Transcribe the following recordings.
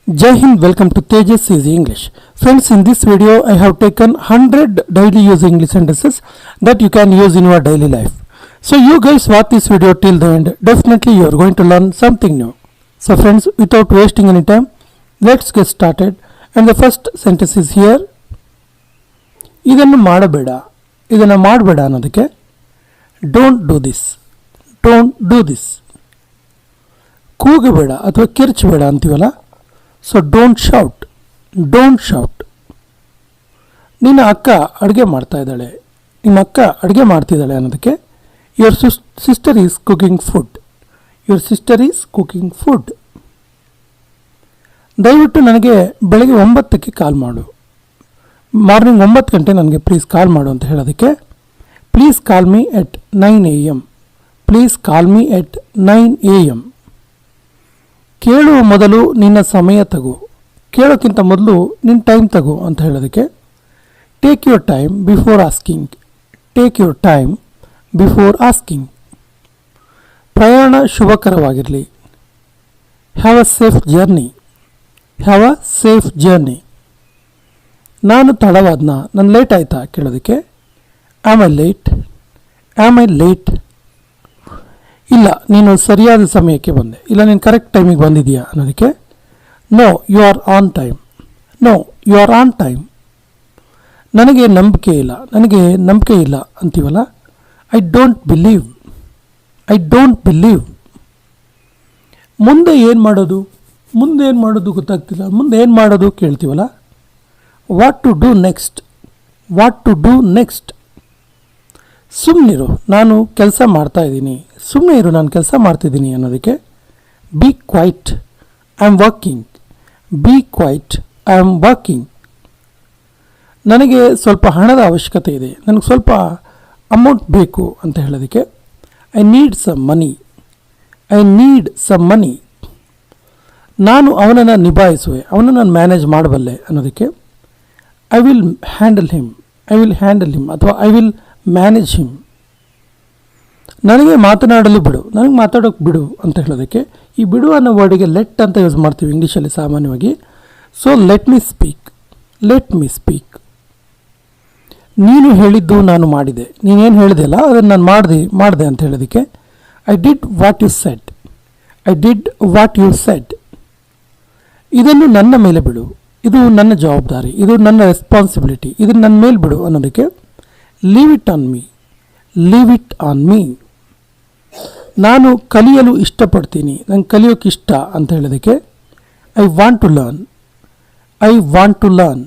Jai Hind, welcome to Tejas Easy English. Friends, in this video I have taken 100 daily use English sentences that you can use in your daily life. So you guys watch this video till the end. Definitely you are going to learn something new. So friends, without wasting any time, let's get started. And the first sentence is here. ಇದನ್ನು ಮಾಡಬೇಡ, ಇದನ್ನು ಮಾಡಬೇಡ ಅನ್ನೋದಕ್ಕೆ don't do this, don't do this. ಕೂಗಬೇಡ ಅಥವಾ ಕಿರ್ಚಬೇಡ ಅಂತೀವಲ್ಲ, so don't shout, don't shout. ನಿನ್ನ ಅಕ್ಕ ಅಡುಗೆ ಮಾಡ್ತಾ ಇದ್ದಾಳೆ, ನಿಮ್ಮ ಅಕ್ಕ ಅಡುಗೆ ಮಾಡ್ತಿದ್ದಾಳೆ ಅನ್ನೋದಕ್ಕೆ your sister is cooking food, your sister is cooking food. ದಯವಿಟ್ಟು ನನಗೆ ಬೆಳಗ್ಗೆ 9ಕ್ಕೆ ಕಾಲ್ ಮಾಡು, ಮಾರ್ನಿಂಗ್ 9 ಗಂಟೆ ನನಗೆ ಪ್ಲೀಸ್ ಕಾಲ್ ಮಾಡು ಅಂತ ಹೇಳೋದಕ್ಕೆ please call me at 9 AM, please call me at 9 AM. ಕೇಳುವ ಮೊದಲು ನಿನ್ನ ಸಮಯ ತಗೋ, ಕೇಳೋಕ್ಕಿಂತ ಮೊದಲು ನಿನ್ನ ಟೈಮ್ ತಗೋ ಅಂತ ಹೇಳೋದಕ್ಕೆ take your time before asking, take your time before asking. ಪ್ರಯಾಣ ಶುಭಕರವಾಗಿರಲಿ, have a safe journey, have a safe journey. ನಾನು ತಡವಾದ್ನಾ, ನಾನು ಲೇಟ್ ಆಯಿತಾ ಕೇಳೋದಕ್ಕೆ am I late, am I late. ಇಲ್ಲ ನೀನು ಸರಿಯಾದ ಸಮಯಕ್ಕೆ ಬಂದೆ, ಇಲ್ಲ ನೀನು ಕರೆಕ್ಟ್ ಟೈಮಿಗೆ ಬಂದಿದೆಯಾ ಅನ್ನೋದಕ್ಕೆ no you are on time, no you are on time. ನನಗೆ ನಂಬಿಕೆ ಇಲ್ಲ, ನನಗೆ ನಂಬಿಕೆ ಇಲ್ಲ ಅಂತೀವಲ್ಲ, I don't believe, I don't believe. ಮುಂದೆ ಏನು ಮಾಡೋದು, ಮುಂದೆ ಏನು ಮಾಡೋದು ಗೊತ್ತಾಗ್ತಿಲ್ಲ, ಮುಂದೆ ಏನು ಮಾಡೋದು ಕೇಳ್ತೀವಲ್ಲ, what to do next, what to do next. ಸುಮ್ಮನಿರು, ನಾನು ಕೆಲಸ ಮಾಡ್ತಾ ಇದ್ದೀನಿ, ಸುಮ್ಮನೆ ಇರು, ನಾನು ಕೆಲಸ ಮಾಡ್ತಿದ್ದೀನಿ ಅನ್ನೋದಕ್ಕೆ be quiet, I am working, be quiet, I am working. ನನಗೆ ಸ್ವಲ್ಪ ಹಣದ ಅವಶ್ಯಕತೆ ಇದೆ, ನನಗೆ ಸ್ವಲ್ಪ ಅಮೌಂಟ್ ಬೇಕು ಅಂತ ಹೇಳೋದಕ್ಕೆ I need some money, I need some money. ನಾನು ಅವನನ್ನು ನಿಭಾಯಿಸುವೆ, ಅವನನ್ನು ನಾನು ಮ್ಯಾನೇಜ್ ಮಾಡಬಲ್ಲೆ ಅನ್ನೋದಕ್ಕೆ I will handle him, I will handle him ಅಥವಾ ಐ ವಿಲ್ ಮ್ಯಾನೇಜ್ ಹಿಮ್. ನನಗೆ ಮಾತನಾಡಲು ಬಿಡು, ನನಗೆ ಮಾತಾಡೋಕ್ಕೆ ಬಿಡು ಅಂತ ಹೇಳೋದಕ್ಕೆ ಈ ಬಿಡು ಅನ್ನೋ ವರ್ಡಿಗೆ ಲೆಟ್ ಅಂತ ಯೂಸ್ ಮಾಡ್ತೀವಿ ಇಂಗ್ಲೀಷಲ್ಲಿ ಸಾಮಾನ್ಯವಾಗಿ. So let me speak, let me speak. ನೀನು ಹೇಳಿದ್ದು ನಾನು ಮಾಡಿದೆ, ನೀನೇನು ಹೇಳಿದೆಯಲ್ಲ ಅದನ್ನು ನಾನು ಮಾಡಿದೆ ಅಂತ ಹೇಳೋದಕ್ಕೆ I did what you said, I did what you said. ಇದನ್ನು ನನ್ನ ಮೇಲೆ ಬಿಡು, ಇದು ನನ್ನ ಜವಾಬ್ದಾರಿ, ಇದು ನನ್ನ ರೆಸ್ಪಾನ್ಸಿಬಿಲಿಟಿ, ಇದನ್ನು ನನ್ನ ಮೇಲೆ ಬಿಡು ಅನ್ನೋದಕ್ಕೆ leave it on me, leave it on me. ನಾನು ಕಲಿಯಲು ಇಷ್ಟಪಡ್ತೀನಿ, ನಂಗೆ ಕಲಿಯೋಕ್ಕೆ ಇಷ್ಟ ಅಂತ ಹೇಳೋದಕ್ಕೆ I want to learn, I want to learn.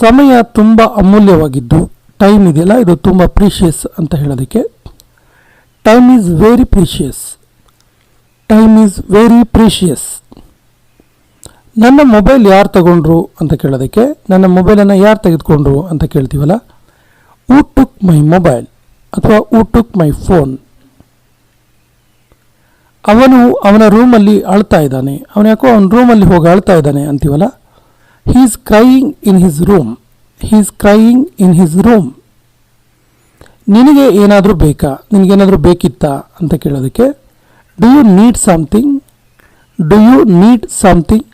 ಸಮಯ ತುಂಬ ಅಮೂಲ್ಯವಾಗಿದ್ದು, ಟೈಮ್ ಇದೆಯಲ್ಲ ಇದು ತುಂಬ ಪ್ರೀಷಿಯಸ್ ಅಂತ ಹೇಳೋದಕ್ಕೆ time is very precious, time is very precious. ನನ್ನ ಮೊಬೈಲ್ ಯಾರು ತಗೊಂಡ್ರು ಅಂತ ಕೇಳೋದಕ್ಕೆ ನನ್ನ ಮೊಬೈಲನ್ನು ಯಾರು ತೆಗೆದುಕೊಂಡ್ರು ಅಂತ ಕೇಳ್ತೀವಲ್ಲ, ಹೂ ಟುಕ್ ಮೈ ಮೊಬೈಲ್ ಅಥವಾ ಹೂ ಟುಕ್ ಮೈ ಫೋನ್. ಅವನು ಅವನ ರೂಮಲ್ಲಿ ಅಳ್ತಾ ಇದ್ದಾನೆ, ಅವನು ಯಾಕೋ ಅವನ ರೂಮಲ್ಲಿ ಹೋಗಿ ಅಳ್ತಾ ಇದ್ದಾನೆ ಅಂತೀವಲ್ಲ, he is crying in his room, he is crying in his room. ನಿನಗೆ ಏನಾದರೂ ಬೇಕಾ, ನಿನಗೇನಾದರೂ ಬೇಕಿತ್ತಾ ಅಂತ ಕೇಳೋದಕ್ಕೆ do you need something, do you need something.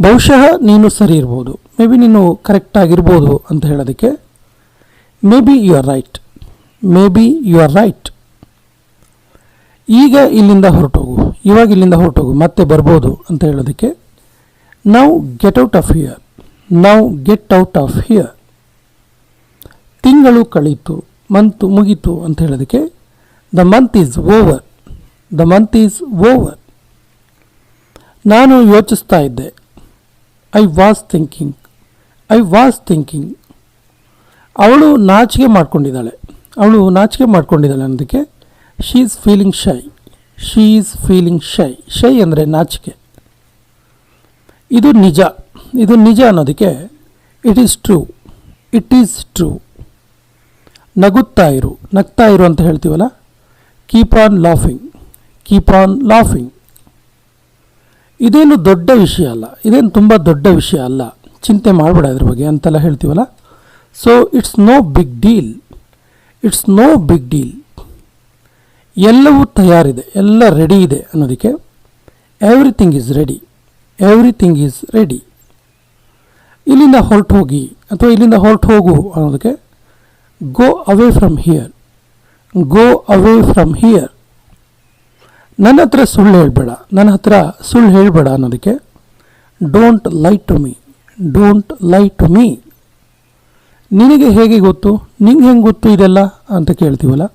ಬಹುಶಃ ನೀನು ಸರಿ ಇರ್ಬೋದು, ಮೇ ಬಿ ನೀನು ಕರೆಕ್ಟಾಗಿರ್ಬೋದು ಅಂತ ಹೇಳೋದಕ್ಕೆ maybe you are right, maybe you are right. ಈಗ ಇಲ್ಲಿಂದ ಹೊರಟೋಗು, ಇವಾಗ ಇಲ್ಲಿಂದ ಹೊರಟೋಗು, ಮತ್ತೆ ಬರ್ಬೋದು ಅಂತ ಹೇಳೋದಕ್ಕೆ now get out of here, now get out of here. ತಿಂಗಳು ಕಳೀತು, ಮಂತ್ ಮುಗೀತು ಅಂತ ಹೇಳೋದಕ್ಕೆ the month is over, the month is over. ನಾನು ಯೋಚಿಸ್ತಾ ಇದ್ದೆ, I was thinking, I was thinking. ಅವಳು ನಾಚಿಕೆ ಮಾಡ್ಕೊಂಡಿದ್ದಾಳೆ, ಅವಳು ನಾಚಿಕೆ ಮಾಡ್ಕೊಂಡಿದ್ದಾಳೆ ಅನ್ನೋದಕ್ಕೆ she is feeling shy, she is feeling shy. Shy ಅಂದರೆ ನಾಚಿಕೆ. ಇದು ನಿಜ, ಇದು ನಿಜ ಅನ್ನೋದಕ್ಕೆ it is true, it is true. ನಗುತ್ತಾ ಇರು, ನಗ್ತಾ ಇರು ಅಂತ ಹೇಳ್ತೀವಲ್ಲ, keep on laughing, keep on laughing. ಇದೇನು ದೊಡ್ಡ ವಿಷಯ ಅಲ್ಲ, ಇದೇನು ತುಂಬ ದೊಡ್ಡ ವಿಷಯ ಅಲ್ಲ, ಚಿಂತೆ ಮಾಡಬೇಡ ಇದ್ರ ಬಗ್ಗೆ ಅಂತೆಲ್ಲ ಹೇಳ್ತೀವಲ್ಲ. So it's no big deal, it's no big deal. ಎಲ್ಲವೂ ತಯಾರಿದೆ, ಎಲ್ಲ ರೆಡಿ ಇದೆ ಅನ್ನೋದಕ್ಕೆ everything is ready, everything is ready. ಇಲ್ಲಿಂದ ಹೊರಟು ಹೋಗಿ ಅಥವಾ ಇಲ್ಲಿಂದ ಹೊರಟು ಹೋಗು ಅನ್ನೋದಕ್ಕೆ go away from here, go away from here. ನನ್ನ ಹತ್ರ ಸುಳ್ಳು ಹೇಳಬೇಡ, ನನ್ನ ಹತ್ರ ಸುಳ್ಳು ಹೇಳಬೇಡ ಅನ್ನೋದಕ್ಕೆ don't lie to me, don't lie to me. ನಿನಗೆ ಹೇಗೆ ಗೊತ್ತು, ನಿಂಗೆ ಹೆಂಗೆ ಗೊತ್ತು ಇದೆಲ್ಲ ಅಂತ ಕೇಳ್ತೀವಲ್ಲ.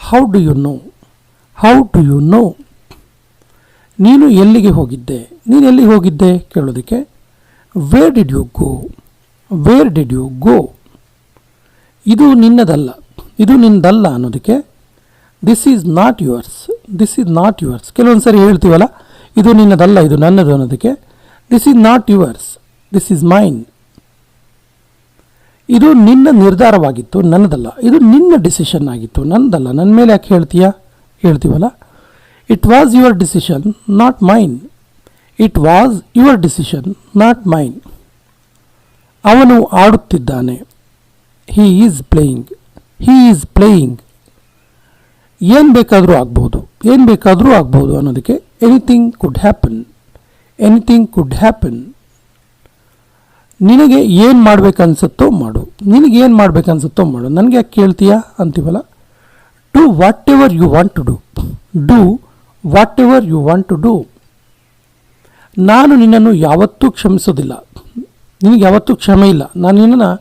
How do you know, how do you know. ನೀನು ಎಲ್ಲಿಗೆ ಹೋಗಿದ್ದೆ, ನೀನು ಎಲ್ಲಿಗೆ ಹೋಗಿದ್ದೆ ಕೇಳೋದಕ್ಕೆ where did you go, where did you go. ಇದು ನಿನ್ನದಲ್ಲ, ಇದು ನಿನ್ನದಲ್ಲ ಅನ್ನೋದಕ್ಕೆ this is not yours, this is not yours. ಕೆಲವೊಂದು ಸರಿ ಹೇಳ್ತೀವಲ್ಲ ಇದು ನಿನ್ನದಲ್ಲ ಇದು ನನ್ನದು ಅನ್ನೋದಕ್ಕೆ this is not yours, this is main. ಇದು ನಿನ್ನ ನಿರ್ಧಾರವಾಗಿತ್ತು, ನನ್ನದಲ್ಲ. ಇದು ನಿನ್ನ ಡಿಸಿಷನ್ ಆಗಿತ್ತು, ನನ್ನದಲ್ಲ. ನನ್ನ ಮೇಲೆ ಯಾಕೆ ಹೇಳ್ತೀಯಾ ಹೇಳ್ತೀವಲ್ಲ. It was your decision not mine, it was your decision not mine. ಅವನು ಆಡುತ್ತಿದ್ದಾನೆ, he is playing, he is playing. ಏನು ಬೇಕಾದರೂ ಆಗ್ಬೋದು, ಏನು ಬೇಕಾದರೂ ಆಗ್ಬೋದು ಅನ್ನೋದಕ್ಕೆ anything could happen, anything could happen. ನಿನಗೆ ಏನು ಮಾಡ್ಬೇಕನ್ಸುತ್ತೋ ಮಾಡು, ನಿನಗೇನು ಮಾಡ್ಬೇಕನ್ಸುತ್ತೋ ಮಾಡು, ನನಗೆ ಯಾಕೆ ಕೇಳ್ತೀಯಾ ಅಂತೀವಲ್ಲ. Do whatever you want to do, do whatever you want to do. ನಾನು ನಿನ್ನನ್ನು ಯಾವತ್ತೂ ಕ್ಷಮಿಸೋದಿಲ್ಲ, ನಿನಗೆ ಯಾವತ್ತೂ ಕ್ಷಮೆ ಇಲ್ಲ, ನಾನು ನಿನ್ನನ್ನು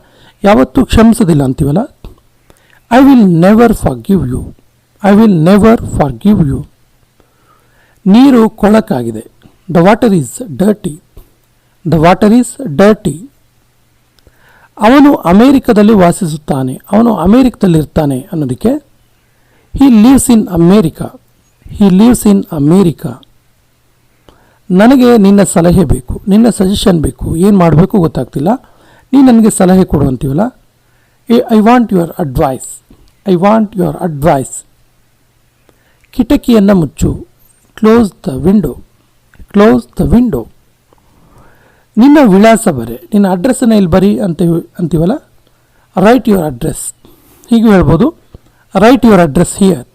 ಯಾವತ್ತೂ ಕ್ಷಮಿಸೋದಿಲ್ಲ ಅಂತೀವಲ್ಲ. I will never forgive you, I will never forgive you. ನೀರು ಕೊಳಕಾಗಿದೆ, the water is dirty, the water is dirty. ಅವನು ಅಮೇರಿಕದಲ್ಲಿ ವಾಸಿಸುತ್ತಾನೆ, ಅವನು ಅಮೇರಿಕದಲ್ಲಿರ್ತಾನೆ ಅನ್ನೋದಕ್ಕೆ he lives in America, he lives in America. ನನಗೆ ನಿನ್ನ ಸಲಹೆ ಬೇಕು, ನಿನ್ನ ಸಜೆಷನ್ ಬೇಕು, ಏನು ಮಾಡಬೇಕು ಗೊತ್ತಾಗ್ತಿಲ್ಲ, ನೀನು ನನಗೆ ಸಲಹೆ ಕೊಡು ಅಂತೀವಲ್ಲ. I want your advice, I want your advice. ಕಿಟಕಿಯನ್ನು ಮುಚ್ಚು, close the window, close the window. ನಿನ್ನ ವಿಳಾಸ ಬರೆ, ನಿನ್ನ ಅಡ್ರೆಸ್ಸನ್ನು ಇಲ್ಲಿ ಬರಿ ಅಂತೀವಲ್ಲ. ರೈಟ್ ಯುವರ್ ಅಡ್ರೆಸ್, ಹೀಗೂ ಹೇಳ್ಬೋದು, ರೈಟ್ ಯುವರ್ ಅಡ್ರೆಸ್ ಹಿಯರ್.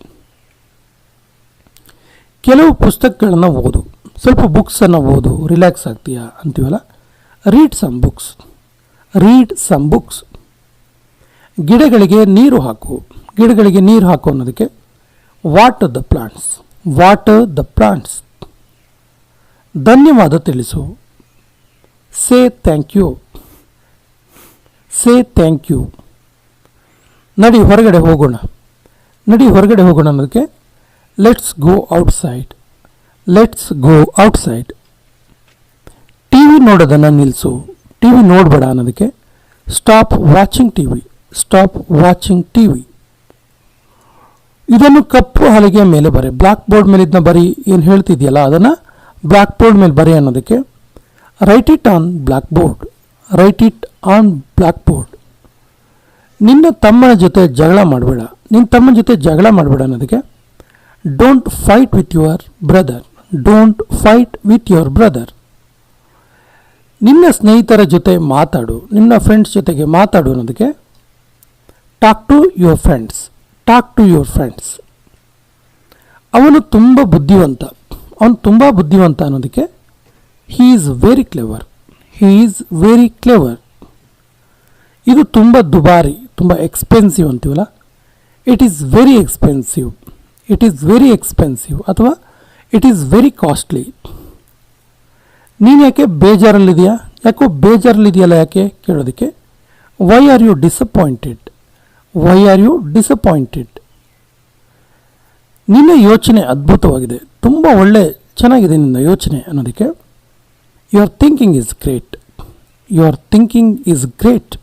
ಕೆಲವು ಪುಸ್ತಕಗಳನ್ನು ಓದು, ಸ್ವಲ್ಪ ಬುಕ್ಸನ್ನು ಓದು, ರಿಲ್ಯಾಕ್ಸ್ ಆಗ್ತೀಯಾ ಅಂತೀವಲ್ಲ. Read some books, read some books. ಗಿಡಗಳಿಗೆ ನೀರು ಹಾಕು, ಗಿಡಗಳಿಗೆ ನೀರು ಹಾಕು ಅನ್ನೋದಕ್ಕೆ water the plants, water the plants. ಧನ್ಯವಾದ ತಿಳಿಸು, say thank you, say thank you. ನಡಿ ಹೊರಗಡೆ ಹೋಗೋಣ, ನಡಿ ಹೊರಗಡೆ ಹೋಗೋಣ ಅನ್ನೋದಕ್ಕೆ let's go outside, let's go outside. T V ನೋಡೋದನ್ನು ನಿಲ್ಲಿಸು, ಟಿ ವಿ ನೋಡಬೇಡ ಅನ್ನೋದಕ್ಕೆ stop watching T V, stop watching T V. ಇದನ್ನು ಕಪ್ಪು ಹಲಗೆಯ ಮೇಲೆ ಬರೆ, ಬ್ಲ್ಯಾಕ್ ಬೋರ್ಡ್ ಮೇಲೆ ಇದನ್ನ ಬರಿ, ಏನು ಹೇಳ್ತಿದೆಯಲ್ಲ ಅದನ್ನು ಬ್ಲ್ಯಾಕ್ ಬೋರ್ಡ್ ಮೇಲೆ ಬರಿ ಅನ್ನೋದಕ್ಕೆ right it on black board, right it on black board. ನಿನ್ನ ತಮ್ಮನ ಜೊತೆ ಜಗಳ ಮಾಡಬೇಡ, ನಿನ್ನ ತಮ್ಮನ ಜೊತೆ ಜಗಳ ಮಾಡಬೇಡ ಅನ್ನೋದಕ್ಕೆ don't fight with your brother, don't fight with your brother. ನಿನ್ನ ಸ್ನೇಹಿತರ ಜೊತೆ ಮಾತಾಡು, ನಿನ್ನ ಫ್ರೆಂಡ್ಸ್ ಜೊತೆಗೆ ಮಾತಾಡು ಅನ್ನೋದಕ್ಕೆ talk to your friends, talk to your friends. ಅವನು ತುಂಬ ಬುದ್ಧಿವಂತ, ಅವನು ತುಂಬ ಬುದ್ಧಿವಂತ ಅನ್ನೋದಕ್ಕೆ he is very clever, he is very clever. ಇದು ತುಂಬ ದುಬಾರಿ, ತುಂಬ ಎಕ್ಸ್ಪೆನ್ಸಿವ್ ಅಂತೀವಲ್ಲ. It is very expensive, it is very expensive ಅಥವಾ ಇಟ್ ಈಸ್ ವೆರಿ ಕಾಸ್ಟ್ಲಿ. ನೀನು ಯಾಕೆ ಬೇಜಾರಲ್ಲಿದೆಯಾ, ಯಾಕೋ ಬೇಜಾರಲ್ಲಿದೆಯಲ್ಲ ಯಾಕೆ ಕೇಳೋದಕ್ಕೆ why are you disappointed, why are you disappointed. ನಿನ್ನ ಯೋಚನೆ ಅದ್ಭುತವಾಗಿದೆ, ತುಂಬ ಒಳ್ಳೆ ಚೆನ್ನಾಗಿದೆ ನಿನ್ನ ಯೋಚನೆ ಅನ್ನೋದಕ್ಕೆ your thinking is great, your thinking is great.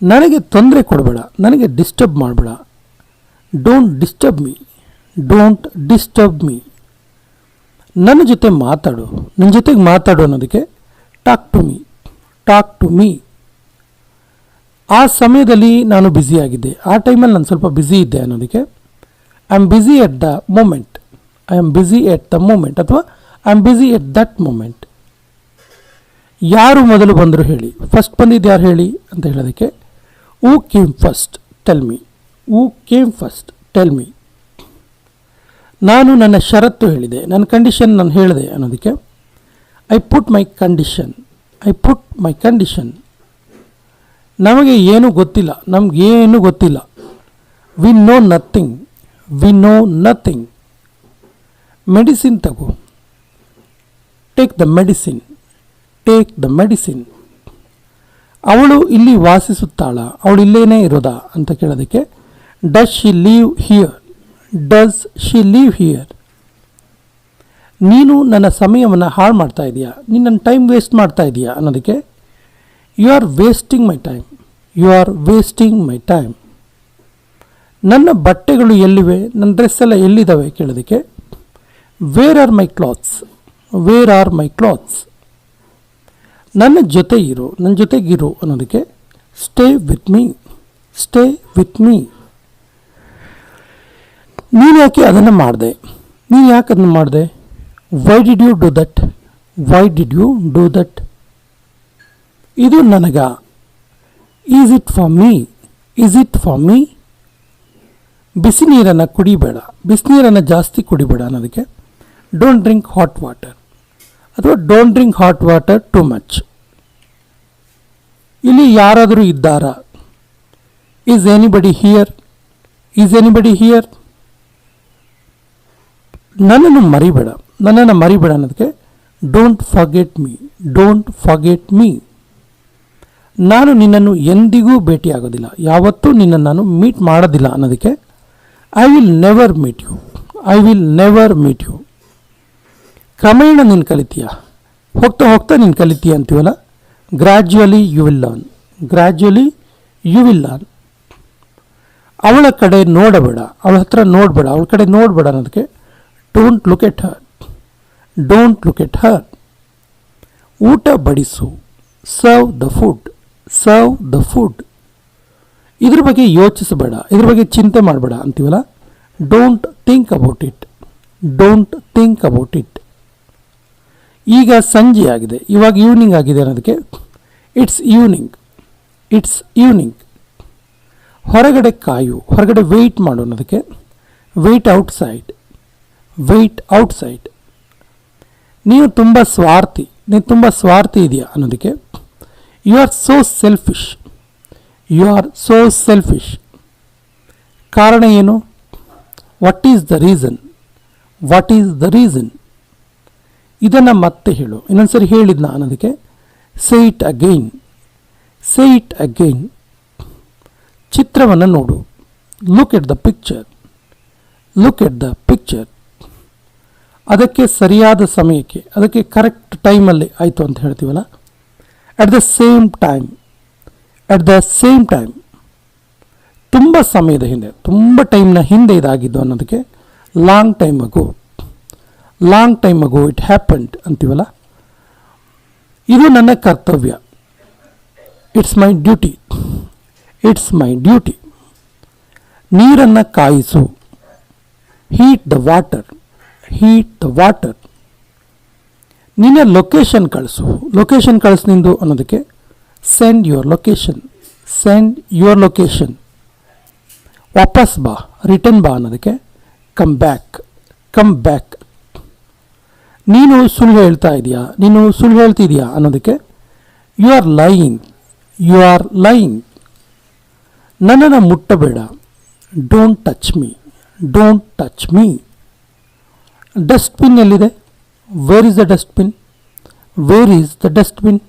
ನನಗೆ ತೊಂದರೆ ಕೊಡಬೇಡ, ನನಗೆ ಡಿಸ್ಟರ್ಬ್ ಮಾಡಬೇಡ. Don't disturb me, don't disturb me. ನನ್ನ ಜೊತೆ ಮಾತಾಡು, ನನ್ನ ಜೊತೆಗೆ ಮಾತಾಡು ಅನ್ನೋದಕ್ಕೆ talk to me, talk to me. ಆ ಸಮಯದಲ್ಲಿ ನಾನು ಬ್ಯುಸಿಯಾಗಿದ್ದೆ, ಆ ಟೈಮಲ್ಲಿ ನಾನು ಸ್ವಲ್ಪ ಬ್ಯುಸಿ ಇದ್ದೆ ಅನ್ನೋದಕ್ಕೆ I am busy at the moment, I am busy at the moment ಅಥವಾ I am busy at that moment. ಯಾರು ಮೊದಲು ಬಂದರು ಹೇಳಿ, ಫಸ್ಟ್ ಬಂದಿದ್ದು ಯಾರು ಹೇಳಿ ಅಂತ ಹೇಳೋದಕ್ಕೆ who came first tell me, who came first tell me. ನಾನು ನನ್ನ ಷರತ್ತು ಹೇಳಿದೆ, ನನ್ನ ಕಂಡೀಷನ್ ನಾನು ಹೇಳಿದೆ ಅನ್ನೋದಕ್ಕೆ I put my condition. I put my condition. ನಮಗೆ ಏನೂ ಗೊತ್ತಿಲ್ಲ, ನಮಗೇನು ಗೊತ್ತಿಲ್ಲ. We know nothing. We know nothing. Medicine ತಗೋ. Take the medicine. Take the medicine. ಅವಳು ಇಲ್ಲಿ ವಾಸಿಸುತ್ತಾಳ, ಅವಳು ಇಲ್ಲೇನೇ ಇರೋದಾ ಅಂತ ಕೇಳೋದಕ್ಕೆ does she live here. Does she live here. ನೀನು ನನ್ನ ಸಮಯವನ್ನು ಹಾಳು ಮಾಡ್ತಾ ಇದೆಯಾ, ನೀನು ನನ್ನ ಟೈಮ್ ವೇಸ್ಟ್ ಮಾಡ್ತಾ ಇದೆಯಾ ಅನ್ನೋದಕ್ಕೆ you are wasting my time. You are wasting my time. ನನ್ನ ಬಟ್ಟೆಗಳು ಎಲ್ಲಿವೆ, ನನ್ನ ಡ್ರೆಸ್ ಎಲ್ಲ ಎಲ್ಲಿದ್ದಾವೆ ಕೇಳೋದಕ್ಕೆ where are my clothes. Where are my clothes. ನನ್ನ ಜೊತೆ ಇರು, ನನ್ನ ಜೊತೆಗಿರು ಅನ್ನೋದಕ್ಕೆ stay with me. Stay with me. ನೀನು ಯಾಕೆ ಅದನ್ನು ಮಾಡಿದೆ, ನೀನು ಯಾಕೆ ಅದನ್ನು ಮಾಡಿದೆ? Why did you do that? Why did you do that? ಇದು ನನಗ. Is it for me? Is it for me? ಬಿಸಿ ನೀರನ್ನು ಕುಡಿಬೇಡ, ಬಿಸಿನೀರನ್ನು ಜಾಸ್ತಿ ಕುಡಿಬೇಡ ಅನ್ನೋದಕ್ಕೆ ಡೋಂಟ್ ಡ್ರಿಂಕ್ ಹಾಟ್ ವಾಟರ್ ಅಥವಾ don't drink hot water too much. ಇಲ್ಲಿ ಯಾರಾದರೂ ಇದ್ದಾರಾ? Is anybody here? Is anybody here? ನನ್ನನ್ನು ಮರಿಬೇಡ, ನನ್ನನ್ನು ಮರಿಬೇಡ ಅನ್ನೋದಕ್ಕೆ don't forget me. Don't forget me. ನಾನು ನಿನ್ನನ್ನು ಎಂದಿಗೂ ಭೇಟಿಯಾಗೋದಿಲ್ಲ, ಯಾವತ್ತೂ ನಿನ್ನನ್ನು ನಾನು ಮೀಟ್ ಮಾಡೋದಿಲ್ಲ ಅನ್ನೋದಕ್ಕೆ I will never meet you. I will never meet you. ಕ್ರಮೇಣ ನೀನು ಕಲಿತೀಯ, ಹೋಗ್ತಾ ಹೋಗ್ತಾ ನೀನು ಕಲಿತೀಯ ಅಂತೀವಲ್ಲ, gradually you will learn. Gradually you will learn. ಅವಳ ಕಡೆ ನೋಡಬೇಡ, ಅವಳ ಹತ್ರ ನೋಡಬೇಡ, ಅವಳ ಕಡೆ ನೋಡಬೇಡ ಅನ್ನೋದಕ್ಕೆ don't look at her. Don't look at her. ಊಟ ಬಡಿಸು. Serve the food. Serve the food. ಇದ್ರ ಬಗ್ಗೆ ಯೋಚಿಸಬೇಡ, ಇದ್ರ ಬಗ್ಗೆ ಚಿಂತೆ ಮಾಡಬೇಡ ಅಂತೀವಲ್ಲ, don't think about it. Don't think about it. ಈಗ ಸಂಜೆ ಆಗಿದೆ, ಇವಾಗ ಈವ್ನಿಂಗ್ ಆಗಿದೆ ಅನ್ನೋದಕ್ಕೆ ಇಟ್ಸ್ ಈವ್ನಿಂಗ್. It's evening. ಹೊರಗಡೆ ಕಾಯು, ಹೊರಗಡೆ ವೆಯ್ಟ್ ಮಾಡು ಅನ್ನೋದಕ್ಕೆ ವೆಯ್ಟ್ ಔಟ್ಸೈಡ್. Weight outside. ನೀನು ತುಂಬ ಸ್ವಾರ್ಥಿ, ನೀನು ತುಂಬ ಸ್ವಾರ್ಥಿ ಇದೆಯಾ ಅನ್ನೋದಕ್ಕೆ you are so selfish. You are so selfish. ಕಾರಣ ಏನು? What is the reason? What is the reason? ಇದನ್ನು ಮತ್ತೆ ಹೇಳು, ಇನ್ನೊಂದ್ಸರಿ ಹೇಳಿದ್ನ ಅನ್ನೋದಕ್ಕೆ say it again. Say it again. ಚಿತ್ರವನ್ನು ನೋಡು. Look at the picture. Look at the picture. ಅದಕ್ಕೆ ಸರಿಯಾದ ಸಮಯಕ್ಕೆ, ಅದಕ್ಕೆ ಕರೆಕ್ಟ್ ಟೈಮಲ್ಲಿ ಆಯಿತು ಅಂತ ಹೇಳ್ತೀವಲ್ಲ, at the same time. At the same time. ತುಂಬ ಸಮಯದ ಹಿಂದೆ, ತುಂಬ ಟೈಮ್ನ ಹಿಂದೆ ಇದಾಗಿದ್ದು ಅನ್ನೋದಕ್ಕೆ long time ago. Long time ago it happened ಅಂತೀವಲ್ಲ, ಇದು ನನ್ನ ಕರ್ತವ್ಯ. It's my duty. It's my duty. ನೀರನ್ನು ಕಾಯಿಸು. Heat the water. Heat the water. ನಿನ್ನ ಲೊಕೇಶನ್ ಕಳಿಸು. ಲೊಕೇಶನ್ ಕಳಿಸು ನಿಂದು ಅನ್ನೋದಕ್ಕೆ send your location. Send your location. ವಾಪಸ್ ಬಾ, ರಿಟರ್ನ್ ಬಾ ಅನ್ನೋದಕ್ಕೆ ಕಮ್ ಬ್ಯಾಕ್. Come back. ನೀನು ಸುಳ್ಳು ಹೇಳ್ತಾ ಇದೆಯಾ, ನೀನು ಸುಳ್ಳು ಹೇಳ್ತಿದೆಯಾ ಅನ್ನೋದಕ್ಕೆ you are lying. You are lying. ನನ್ನನ್ನು ಮುಟ್ಟಬೇಡ. Don't touch me. Don't touch me. Dustbin ಎಲ್ಲಿದೆ? Where is the dustbin? Where is the dustbin?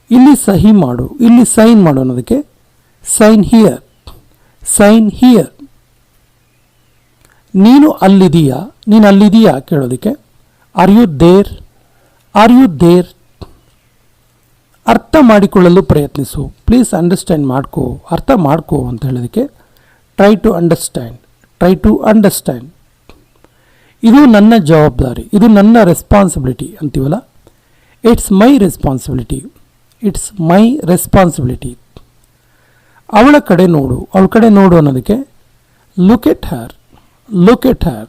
ಇಲ್ಲಿ ಸಹಿ ಮಾಡು, ಇಲ್ಲಿ ಸೈನ್ ಮಾಡು ಅನ್ನೋದಕ್ಕೆ ಸೈನ್ ಹಿಯರ್. Sign here. ನೀನು ಅಲ್ಲಿದೆಯಾ, ನೀನು ಅಲ್ಲಿದೆಯಾ ಕೇಳೋದಕ್ಕೆ are you there? Are you there? ಅರ್ಥ ಮಾಡಿಕೊಳ್ಳಲು ಪ್ರಯತ್ನಿಸು. ಪ್ಲೀಸ್ ಅಂಡರ್ಸ್ಟ್ಯಾಂಡ್ ಮಾಡ್ಕೋ, ಅರ್ಥ ಮಾಡ್ಕೋ ಅಂತ ಹೇಳೋದಕ್ಕೆ try to understand. Try to understand. ಇದು ನನ್ನ ಜವಾಬ್ದಾರಿ, ಇದು ನನ್ನ ರೆಸ್ಪಾನ್ಸಿಬಿಲಿಟಿ ಅಂತೀವಲ್ಲ, it's my responsibility. It's my responsibility. ಅವಳ ಕಡೆ ನೋಡು, ಅವಳ ಕಡೆ ನೋಡು ಅನ್ನೋದಕ್ಕೆ look at Har. Look at ಹರ್.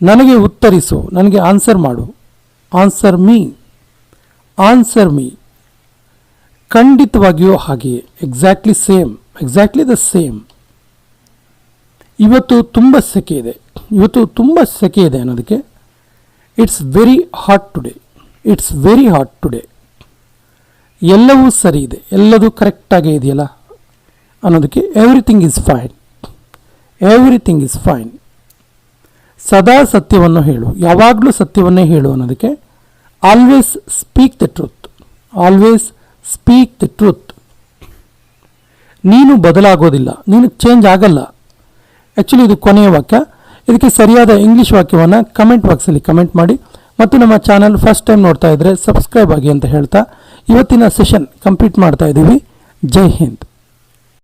ನನಗೆ ಉತ್ತರಿಸು, ನನಗೆ ಆನ್ಸರ್ ಮಾಡು. Answer me. Answer me. ಖಂಡಿತವಾಗಿಯೂ ಹಾಗೆಯೇ. Exactly same. Exactly the same. ಇವತ್ತು ತುಂಬ ಸೆಕೆ ಇದೆ, ಇವತ್ತು ತುಂಬ ಸೆಕೆ ಇದೆ ಅನ್ನೋದಕ್ಕೆ it's very hot today, it's very hot today. ಎಲ್ಲವೂ ಸರಿ ಇದೆ, ಎಲ್ಲದೂ ಕರೆಕ್ಟಾಗೇ ಇದೆಯಲ್ಲ ಅನ್ನೋದಕ್ಕೆ everything is fine, everything is fine. ಸದಾ ಸತ್ಯವನ್ನು ಹೇಳು, ಯಾವಾಗಲೂ ಸತ್ಯವನ್ನೇ ಹೇಳು ಅನ್ನೋದಕ್ಕೆ always speak the truth, always speak the truth. ನೀನು ಬದಲಾಗೋದಿಲ್ಲ, ನೀನು ಚೇಂಜ್ ಆಗಲ್ಲ. ಆ್ಯಕ್ಚುಲಿ ಇದು ಕೊನೆಯ ವಾಕ್ಯ. ಇದಕ್ಕೆ ಸರಿಯಾದ ಇಂಗ್ಲೀಷ್ ವಾಕ್ಯವನ್ನು ಕಮೆಂಟ್ ಬಾಕ್ಸಲ್ಲಿ ಕಮೆಂಟ್ ಮಾಡಿ ಮತ್ತು ನಮ್ಮ ಚಾನಲ್ ಫಸ್ಟ್ ಟೈಮ್ ನೋಡ್ತಾ ಇದ್ದರೆ ಸಬ್ಸ್ಕ್ರೈಬ್ ಆಗಿ ಅಂತ ಹೇಳ್ತಾ ಇವತ್ತಿನ ಸೆಷನ್ ಕಂಪ್ಲೀಟ್ ಮಾಡ್ತಾ ಇದ್ದೀವಿ. ಜೈ ಹಿಂದ್.